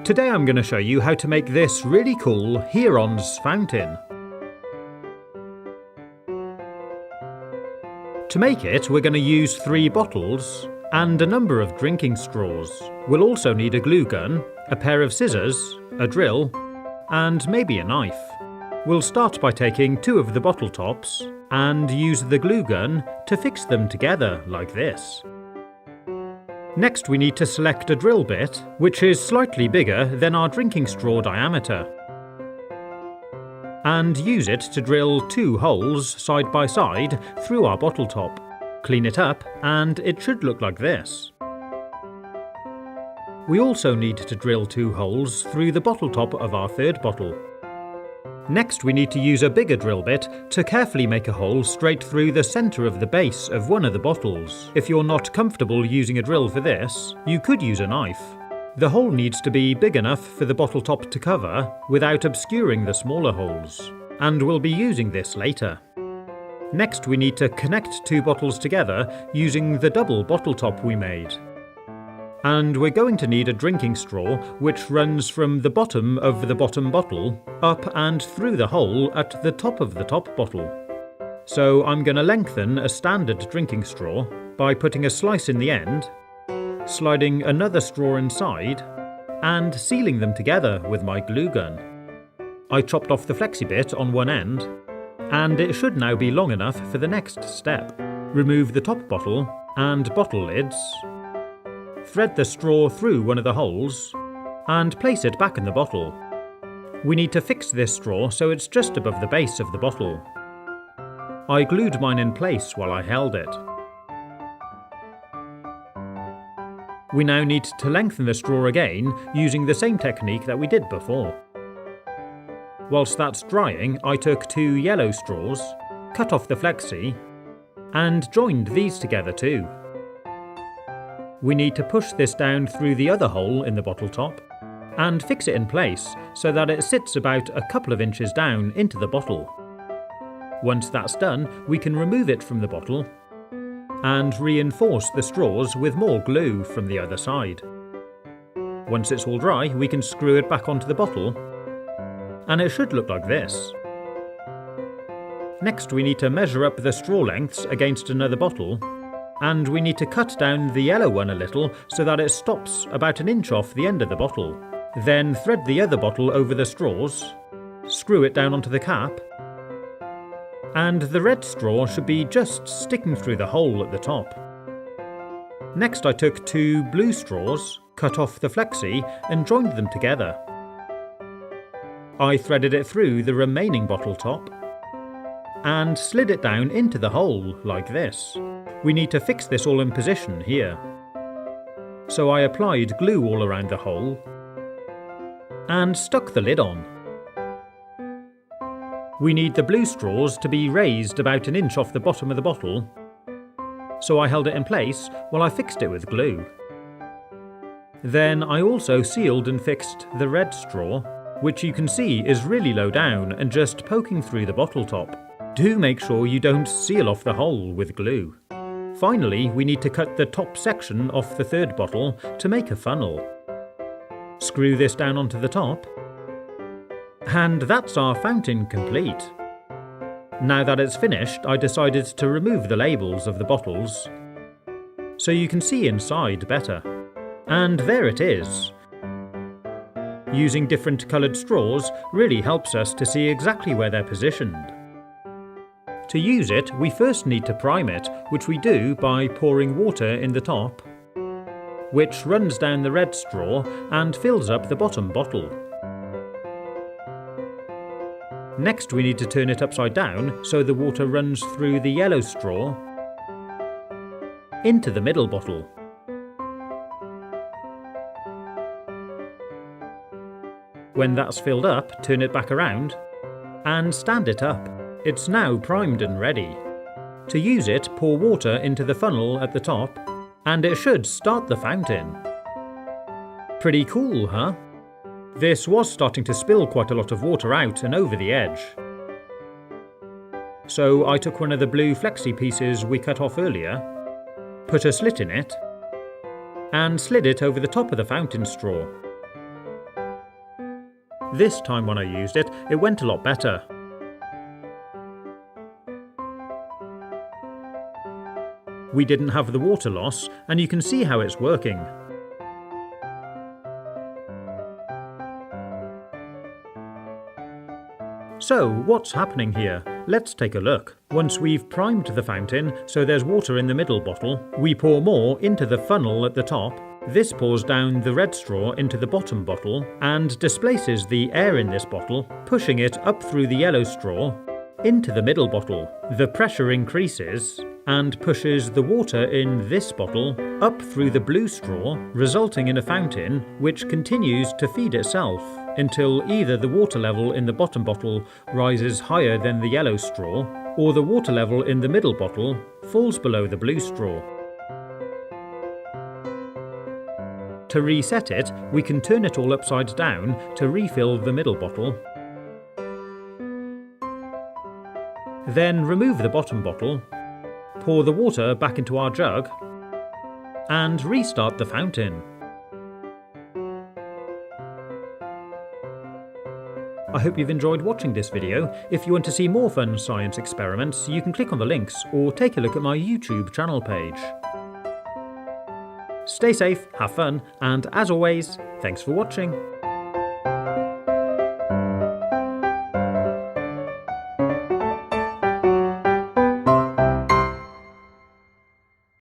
Today I'm going to show you how to make this really cool Heron's fountain. To make it, we're going to use 3 bottles and a number of drinking straws. We'll also need a glue gun, a pair of scissors, a drill, and maybe a knife. We'll start by taking 2 of the bottle tops and use the glue gun to fix them together like this. Next we need to select a drill bit, which is slightly bigger than our drinking straw diameter, and use it to drill 2 holes side by side through our bottle top. Clean it up and it should look like this. We also need to drill 2 holes through the bottle top of our 3rd bottle. Next we need to use a bigger drill bit to carefully make a hole straight through the centre of the base of one of the bottles. If you're not comfortable using a drill for this, you could use a knife. The hole needs to be big enough for the bottle top to cover without obscuring the smaller holes, and we'll be using this later. Next we need to connect 2 bottles together using the double bottle top we made. And we're going to need a drinking straw which runs from the bottom of the bottom bottle up and through the hole at the top of the top bottle. So I'm going to lengthen a standard drinking straw by putting a slice in the end, sliding another straw inside, and sealing them together with my glue gun. I chopped off the flexi bit on one end, and it should now be long enough for the next step. Remove the top bottle and bottle lids, thread the straw through one of the holes, and place it back in the bottle. We need to fix this straw so it's just above the base of the bottle. I glued mine in place while I held it. We now need to lengthen the straw again using the same technique that we did before. Whilst that's drying, I took 2 yellow straws, cut off the flexi, and joined these together too. We need to push this down through the other hole in the bottle top and fix it in place so that it sits about a couple of inches down into the bottle. Once that's done, we can remove it from the bottle and reinforce the straws with more glue from the other side. Once it's all dry, we can screw it back onto the bottle, and it should look like this. Next we need to measure up the straw lengths against another bottle, and we need to cut down the yellow one a little so that it stops about 1 inch off the end of the bottle. Then thread the other bottle over the straws, screw it down onto the cap, and the red straw should be just sticking through the hole at the top. Next I took 2 blue straws, cut off the flexi and joined them together. I threaded it through the remaining bottle top and slid it down into the hole like this. We need to fix this all in position here. So I applied glue all around the hole and stuck the lid on. We need the blue straws to be raised about 1 inch off the bottom of the bottle, so I held it in place while I fixed it with glue. Then I also sealed and fixed the red straw, which you can see is really low down and just poking through the bottle top. Do make sure you don't seal off the hole with glue. Finally, we need to cut the top section off the 3rd bottle to make a funnel. Screw this down onto the top, and that's our fountain complete. Now that it's finished, I decided to remove the labels of the bottles so you can see inside better. And there it is. Using different coloured straws really helps us to see exactly where they're positioned. To use it, we first need to prime it, which we do by pouring water in the top, which runs down the red straw and fills up the bottom bottle. Next we need to turn it upside down so the water runs through the yellow straw into the middle bottle. When that's filled up, turn it back around and stand it up. It's now primed and ready. To use it, pour water into the funnel at the top, and it should start the fountain. Pretty cool, huh? This was starting to spill quite a lot of water out and over the edge. So I took one of the blue flexi pieces we cut off earlier, put a slit in it, and slid it over the top of the fountain straw. This time when I used it, it went a lot better. We didn't have the water loss, and you can see how it's working. So, what's happening here? Let's take a look. Once we've primed the fountain so there's water in the middle bottle, we pour more into the funnel at the top. This pours down the red straw into the bottom bottle and displaces the air in this bottle, pushing it up through the yellow straw into the middle bottle. The pressure increases and pushes the water in this bottle up through the blue straw, resulting in a fountain which continues to feed itself until either the water level in the bottom bottle rises higher than the yellow straw, or the water level in the middle bottle falls below the blue straw. To reset it, we can turn it all upside down to refill the middle bottle. Then remove the bottom bottle, pour the water back into our jug, and restart the fountain. I hope you've enjoyed watching this video. If you want to see more fun science experiments, you can click on the links or take a look at my YouTube channel page. Stay safe, have fun, and as always, thanks for watching.